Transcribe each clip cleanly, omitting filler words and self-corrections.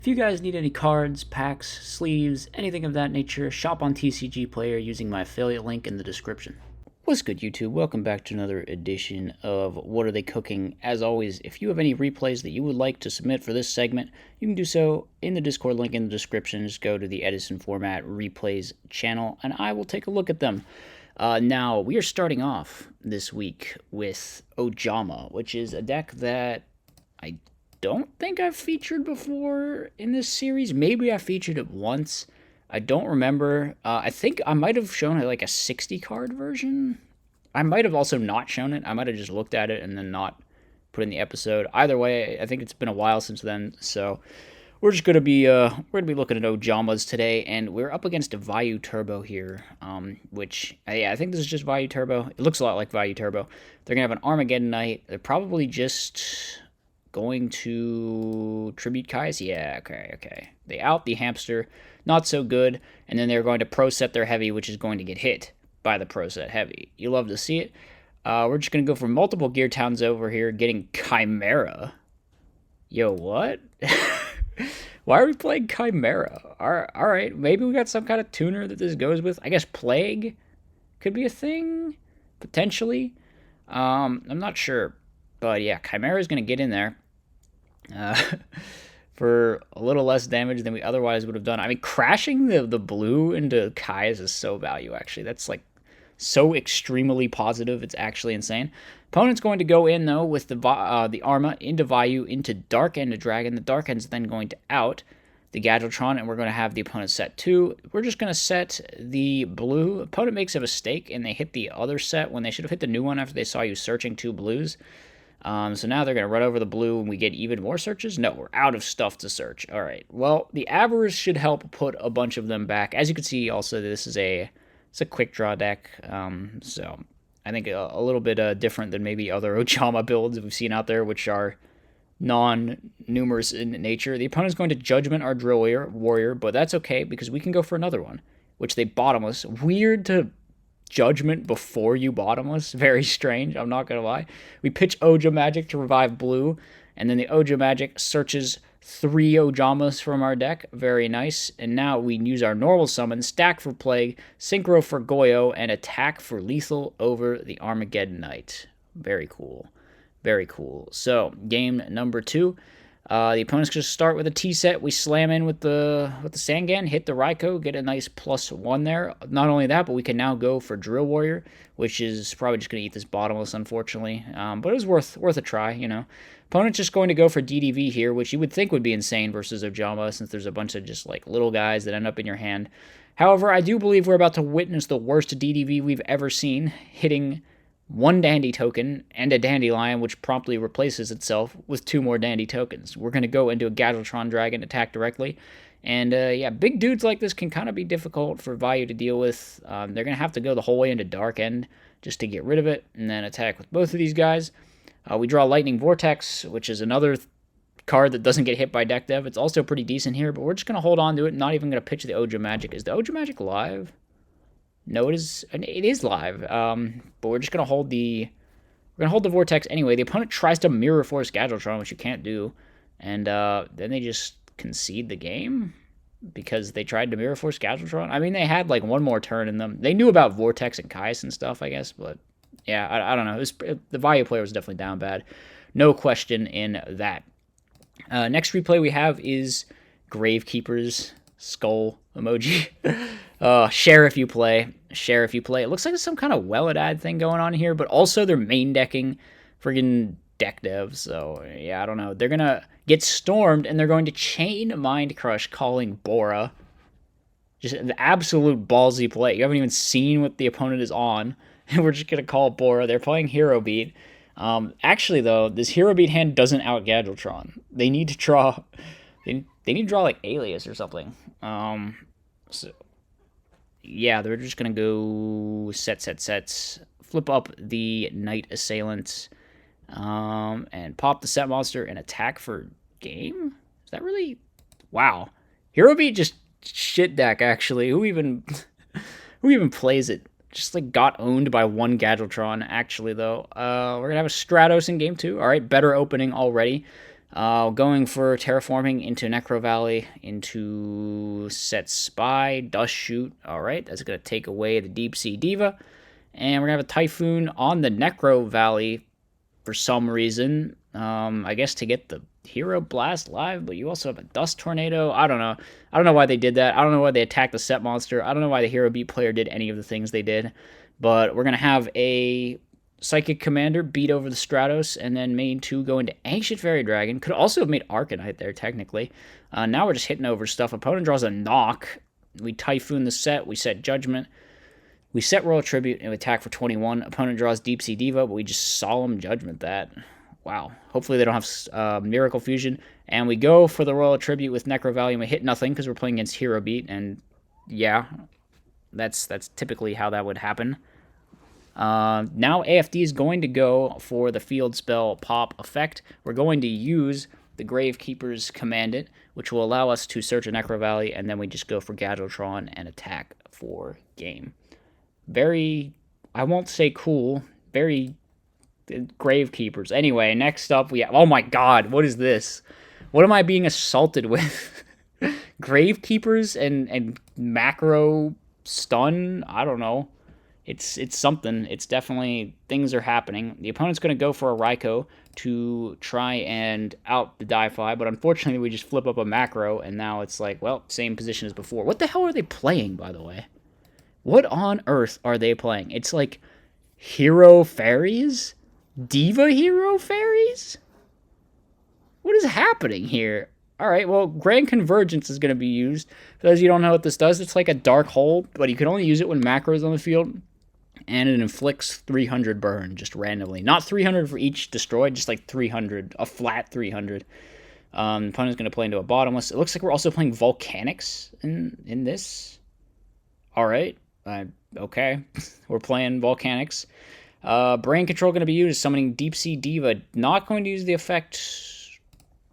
If you guys need any cards, packs, sleeves, anything of that nature, shop on TCG Player using my affiliate link in the description. What's good, YouTube? Welcome back to another edition of What Are They Cooking? As always, if you have any replays that you would like to submit for this segment, you can do so in the Discord link in the description. Just go to the Edison Format replays channel, and I will take a look at them. Now, we are starting off this week with Ojama, which is a deck that I don't think I've featured before in this series. Maybe I featured it once. I don't remember. I think I might have shown it like a 60 card version. I might have also not shown it. I might have just looked at it and then not put in the episode. Either way, I think it's been a while since then. So we're just gonna be looking at Ojamas today, and we're up against a Vayu Turbo here. Which I think this is just Vayu Turbo. It looks a lot like Vayu Turbo. They're gonna have an Armageddon Knight. They're probably just going to tribute Kai's. Yeah, okay. They out the hamster, not so good, and then they're going to pro set their heavy, which is going to get hit by the pro set heavy. You love to see it. We're just going to go for multiple gear towns over here, getting Chimera. Yo, what? Why are we playing Chimera? All right, maybe we got some kind of tuner that this goes with. I guess Plague could be a thing, potentially. I'm not sure. But yeah, Chimera is going to get in there for a little less damage than we otherwise would have done. I mean, crashing the blue into Kai's is so value, actually. That's like so extremely positive. It's actually insane. Opponent's going to go in, though, with the Arma into Vayu, into Dark End to Dragon. The Dark End's then going to out the Gadgetron, and we're going to have the opponent set 2. We're just going to set the blue. Opponent makes a mistake, and they hit the other set when they should have hit the new one after they saw you searching 2 blues. So now they're going to run over the blue and we get even more searches? No, we're out of stuff to search. All right. Well, the Avarice should help put a bunch of them back. As you can see, also, this is it's a quick draw deck. So I think a little bit different than maybe other Ojama builds we've seen out there, which are non-numerous in nature. The opponent's going to Judgment our Drill Warrior, but that's okay because we can go for another one, which they bottomless. Weird to Judgment before you bottomless. Very strange, I'm not gonna lie. We pitch Oja Magic to revive blue, and then the Oja Magic searches 3 Ojamas from our deck. Very nice. And now we use our normal summon, stack for Plague, Synchro for Goyo, and attack for lethal over the Armageddon Knight. Very cool. Very cool. So, game number 2. The opponent's going to start with a T-set. We slam in with the Sangan, hit the Raikou, get a nice +1 there. Not only that, but we can now go for Drill Warrior, which is probably just going to eat this bottomless, unfortunately. But it was worth a try, you know. Opponent's just going to go for DDV here, which you would think would be insane versus Ojama, since there's a bunch of just like little guys that end up in your hand. However, I do believe we're about to witness the worst DDV we've ever seen, hitting 1 Dandy token and a Dandelion, which promptly replaces itself with 2 more Dandy tokens. We're going to go into a Gadgetron Dragon, attack directly. And yeah, big dudes like this can kind of be difficult for Vayu to deal with. They're going to have to go the whole way into Dark End just to get rid of it, and then attack with both of these guys. We draw Lightning Vortex, which is another card that doesn't get hit by deck dev. It's also pretty decent here, but we're just going to hold on to it, not even going to pitch the Oja Magic. Is the Oja Magic live? No, it is live. But we're just gonna hold the Vortex anyway. The opponent tries to Mirror Force Gadgetron, which you can't do, and then they just concede the game because they tried to Mirror Force Gadgetron. I mean, they had like one more turn in them. They knew about Vortex and Kais and stuff, I guess, but yeah, I don't know. The Vayu player was definitely down bad, no question in that. Next replay we have is Gravekeepers skull emoji. Share if you play. Share if you play. It looks like there's some kind of Welladad thing going on here, but also they're main decking friggin' deck dev. So yeah, I don't know. They're gonna get stormed and they're going to chain Mind Crush, calling Bora. Just an absolute ballsy play. You haven't even seen what the opponent is on, and we're just gonna call Bora. They're playing Hero Beat. Actually though, this Hero Beat hand doesn't out Gadgetron. They need to draw. They need to draw like Alias or something. So yeah, they're just gonna go sets, flip up the Knight Assailant, and pop the set monster and attack for game. Is that really? Wow, Hero Beat just shit deck actually. Who even plays it? Just like got owned by 1 Gadgetron actually though. We're gonna have a Stratos in game 2. All right, better opening already. Going for Terraforming into Necro Valley, into Set Spy, Dust Shoot. Alright, that's going to take away the Deep Sea Diva. And we're going to have a Typhoon on the Necro Valley for some reason. I guess to get the Hero Blast live, but you also have a Dust Tornado. I don't know. I don't know why they did that. I don't know why they attacked the set monster. I don't know why the Hero Beat player did any of the things they did. But we're going to have a Psychic Commander beat over the Stratos, and then main 2 go into Ancient Fairy Dragon. Could also have made Arcanite there, technically. Now we're just hitting over stuff. Opponent draws a knock. We Typhoon the set. We set Judgment. We set Royal Tribute and we attack for 21. Opponent draws Deep Sea Diva, but we just Solemn Judgment that. Wow. Hopefully they don't have Miracle Fusion. And we go for the Royal Tribute with Necro Valley, and we hit nothing because we're playing against Hero Beat. And yeah, that's typically how that would happen. Now AFD is going to go for the field spell pop effect. We're going to use the Gravekeepers Commandant, which will allow us to search a Necro Valley, and then we just go for Gadgetron and attack for game. Very, I won't say cool, very Gravekeepers. Anyway, next up we have, oh my god, what is this? What am I being assaulted with? Gravekeepers and macro stun? I don't know. It's something. It's definitely, things are happening. The opponent's going to go for a Raikou to try and out the Di-Fi, but unfortunately we just flip up a macro, and now it's like, well, same position as before. What the hell are they playing, by the way? What on earth are they playing? It's like Hero Fairies? Diva Hero Fairies? What is happening here? Alright, well, Grand Convergence is going to be used. For those of you who don't know what this does, it's like a dark hole, but you can only use it when macro is on the field. And it inflicts 300 burn, just randomly. Not 300 for each destroyed, just like 300, a flat 300. Opponent's going to play into a bottomless. It looks like we're also playing Volcanics in this. Alright, okay. We're playing Volcanics. Brain Control going to be used, summoning Deep Sea Diva. Not going to use the effect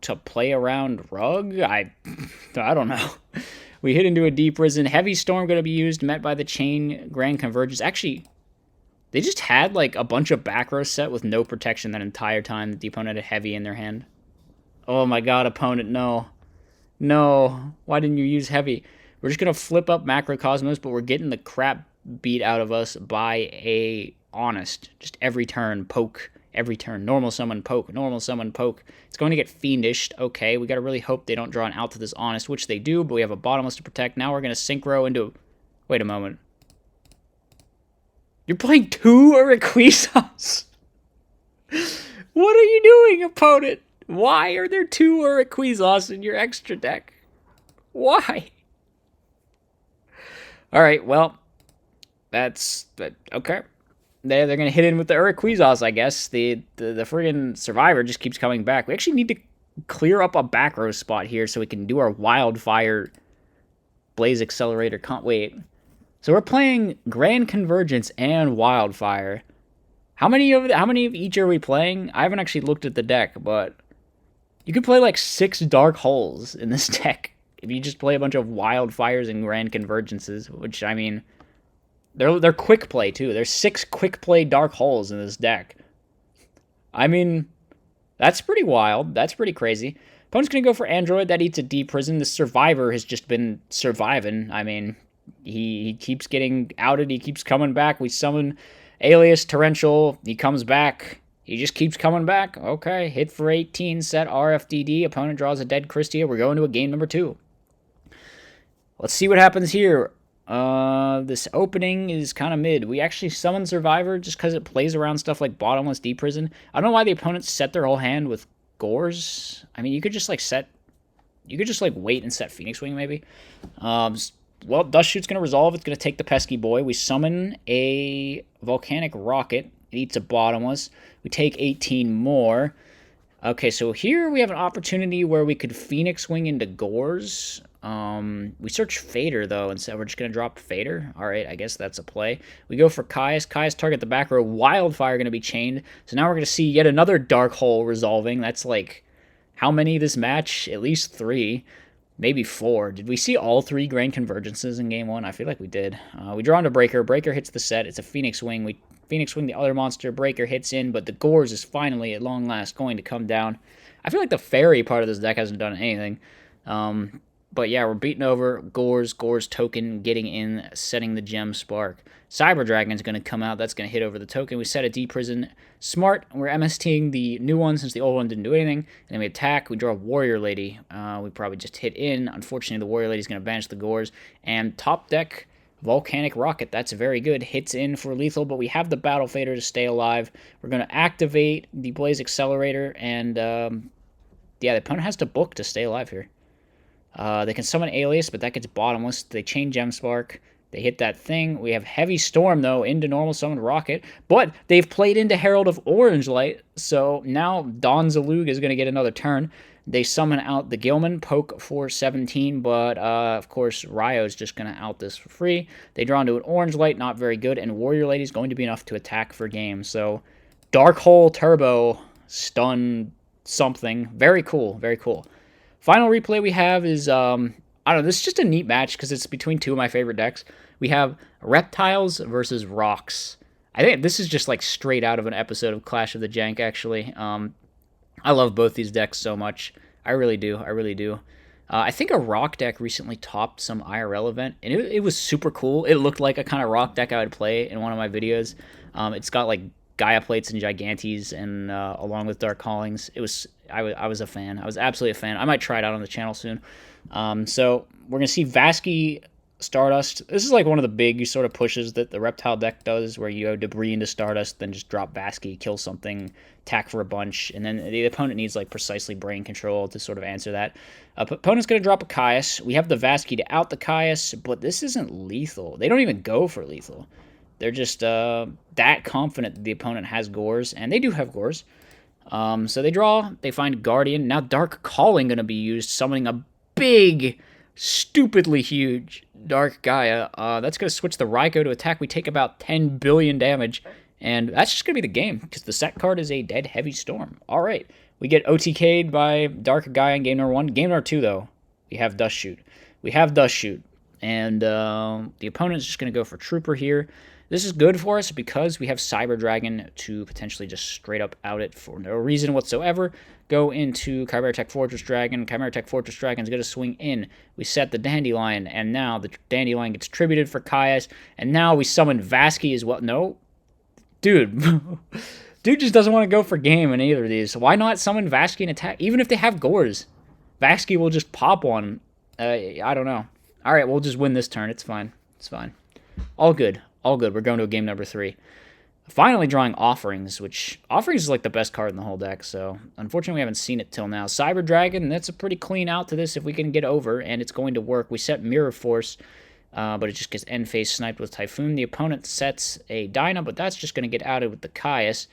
to play around Rug? I don't know. We hit into a Deep Risen. Heavy Storm going to be used, met by the Chain Grand Convergence. Actually, they just had like a bunch of back row set with no protection that entire time that the opponent had Heavy in their hand. Oh my god, opponent, no. No. Why didn't you use Heavy? We're just going to flip up Macrocosmos, but we're getting the crap beat out of us by a Honest. Just every turn, poke. Every turn. Normal summon, poke. Normal summon, poke. It's going to get Fiendished. Okay, we got to really hope they don't draw an out to this Honest, which they do, but we have a Bottomless to protect. Now we're going to Synchro into... Wait a moment. You're playing 2 Rayquazas? What are you doing, opponent? Why are there 2 Rayquazas in your extra deck? Why? Alright, well, that's... okay. They're going to hit in with the Rayquazas, I guess. The friggin' Survivor just keeps coming back. We actually need to clear up a back row spot here so we can do our Wildfire Blaze Accelerator. Can't wait. So we're playing Grand Convergence and Wildfire. How many of each are we playing? I haven't actually looked at the deck, but you could play like 6 Dark Holes in this deck if you just play a bunch of Wildfires and Grand Convergences, which, I mean, they're quick play too. There's 6 quick play Dark Holes in this deck. I mean, that's pretty wild. That's pretty crazy. Opponent's going to go for Android. That eats a Deep Prison. The Survivor has just been surviving. I mean, he keeps getting outed. He keeps coming back. We summon Alias Torrential. He comes back. He just keeps coming back. Okay, hit for 18, set RFDD. Opponent draws a dead Christia. We're going to a game number 2. Let's see what happens here. This opening is kind of mid. We actually summon Survivor just because it plays around stuff like Bottomless Deep Prison. I don't know why the opponents set their whole hand with Gores. I mean, you could just like wait and set Phoenix Wing maybe. Well, Dust Shoot's going to resolve. It's going to take the Pesky Boy. We summon a Volcanic Rocket. It eats a Bottomless. We take 18 more. Okay, so here we have an opportunity where we could Phoenix Wing into Gores. We search Fader, though, and so we're just going to drop Fader. Alright, I guess that's a play. We go for Caius. Caius target the back row. Wildfire going to be chained. So now we're going to see yet another Dark Hole resolving. That's like, how many this match? At least 3. Maybe 4. Did we see all 3 Grand Convergences in Game 1? I feel like we did. We draw into Breaker. Breaker hits the set. It's a Phoenix Wing. We Phoenix Wing the other monster. Breaker hits in, but the Gores is finally, at long last, going to come down. I feel like the fairy part of this deck hasn't done anything. But yeah, we're beating over Gore's token, getting in, setting the Gem Spark. Cyber Dragon's going to come out. That's going to hit over the token. We set a D-Prison. Smart. We're MSTing the new one since the old one didn't do anything. And then we attack. We draw Warrior Lady. We probably just hit in. Unfortunately, the Warrior Lady's going to banish the Gores. And top deck, Volcanic Rocket. That's very good. Hits in for lethal, but we have the Battle Fader to stay alive. We're going to activate the Blaze Accelerator. And yeah, the opponent has to book to stay alive here. They can summon Alias, but that gets bottomless. They chain Gemspark. They hit that thing. We have Heavy Storm, though, into normal summon Rocket. But they've played into Herald of Orange Light, so now Don Zalug is going to get another turn. They summon out the Gilman, poke for 17, but of course Ryo's just going to out this for free. They draw into an Orange Light, not very good, and Warrior Lady is going to be enough to attack for game. So Dark Hole Turbo, stun something. Very cool, very cool. Final replay we have is, I don't know, this is just a neat match because it's between two of my favorite decks. We have Reptiles versus Rocks. I think this is just like straight out of an episode of Clash of the Jank, actually. I love both these decks so much. I really do. I really do. I think a Rock deck recently topped some IRL event, and it was super cool. It looked like a kind of Rock deck I would play in one of my videos. It's got like Gaia Plates and Gigantes, and along with Dark Callings. I was a fan. I was absolutely a fan. I might try it out on the channel soon. So we're going to see Vasky Stardust. This is like one of the big sort of pushes that the Reptile deck does, where you go Debris into Stardust, then just drop Vasky, kill something, attack for a bunch, and then the opponent needs like precisely brain control to sort of answer that. Opponent's going to drop a Caius. We have the Vasky to out the Caius, but this isn't lethal. They don't even go for lethal. They're just that confident that the opponent has Gores, and they do have Gores. So they draw, they find Guardian. Now Dark Calling going to be used, summoning a big, stupidly huge Dark Gaia. That's going to switch the Raikou to attack. We take about 10 billion damage, and that's just going to be the game, because the set card is a dead Heavy Storm. All right, we get OTK'd by Dark Gaia in game number 1. Game number 2, though, we have Dust Shoot. And the opponent's just going to go for Trooper here. This is good for us because we have Cyber Dragon to potentially just straight up out it for no reason whatsoever. Go into Chimera Tech Fortress Dragon. Chimera Tech Fortress Dragon is going to swing in. We set the Dandelion, and now the Dandelion gets tributed for Caius, and now we summon Vasky as well. No. Dude. Dude just doesn't want to go for game in either of these. Why not summon Vasky and attack? Even if they have Gores, Vasky will just pop one. I don't know. All right, we'll just win this turn. It's fine. It's fine. All good. All good. We're going to a game number 3. Finally drawing Offerings, which Offerings is like the best card in the whole deck, so unfortunately we haven't seen it till now. Cyber Dragon, that's a pretty clean out to this if we can get over, and it's going to work. We set Mirror Force, but it just gets end phase sniped with Typhoon. The opponent sets a Dyna, but that's just going to get outed with the Caius,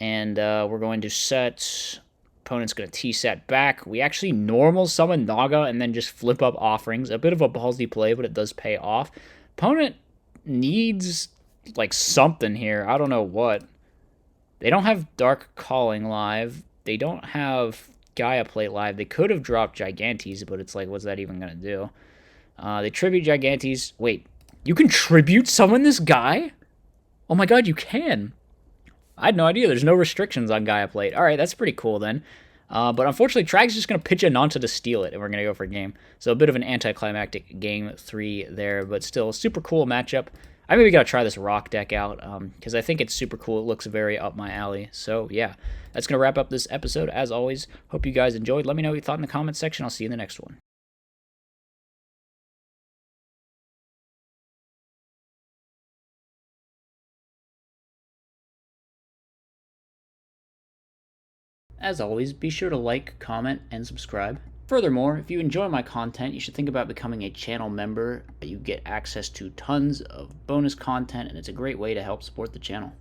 and we're going to set... Opponent's going to T-set back. We actually normal summon Naga and then just flip up Offerings. A bit of a ballsy play, but it does pay off. Opponent needs like something here. I don't know what. They don't have Dark Calling live. They don't have Gaia Plate live. They could have dropped Gigantes, but it's like, what's that even going to do? They tribute Gigantes. Wait, you can tribute summon this guy? Oh my god, you can. I had no idea. There's no restrictions on Gaia Plate. All right, that's pretty cool then. But unfortunately, Trag's just going to pitch a Nanta to steal it, and we're going to go for a game. So a bit of an anticlimactic game 3 there, but still a super cool matchup. I maybe got to try this Rock deck out, because I think it's super cool. It looks very up my alley. So yeah, that's going to wrap up this episode. As always, hope you guys enjoyed. Let me know what you thought in the comments section. I'll see you in the next one. As always, be sure to like, comment, and subscribe. Furthermore, if you enjoy my content, you should think about becoming a channel member. You get access to tons of bonus content, and it's a great way to help support the channel.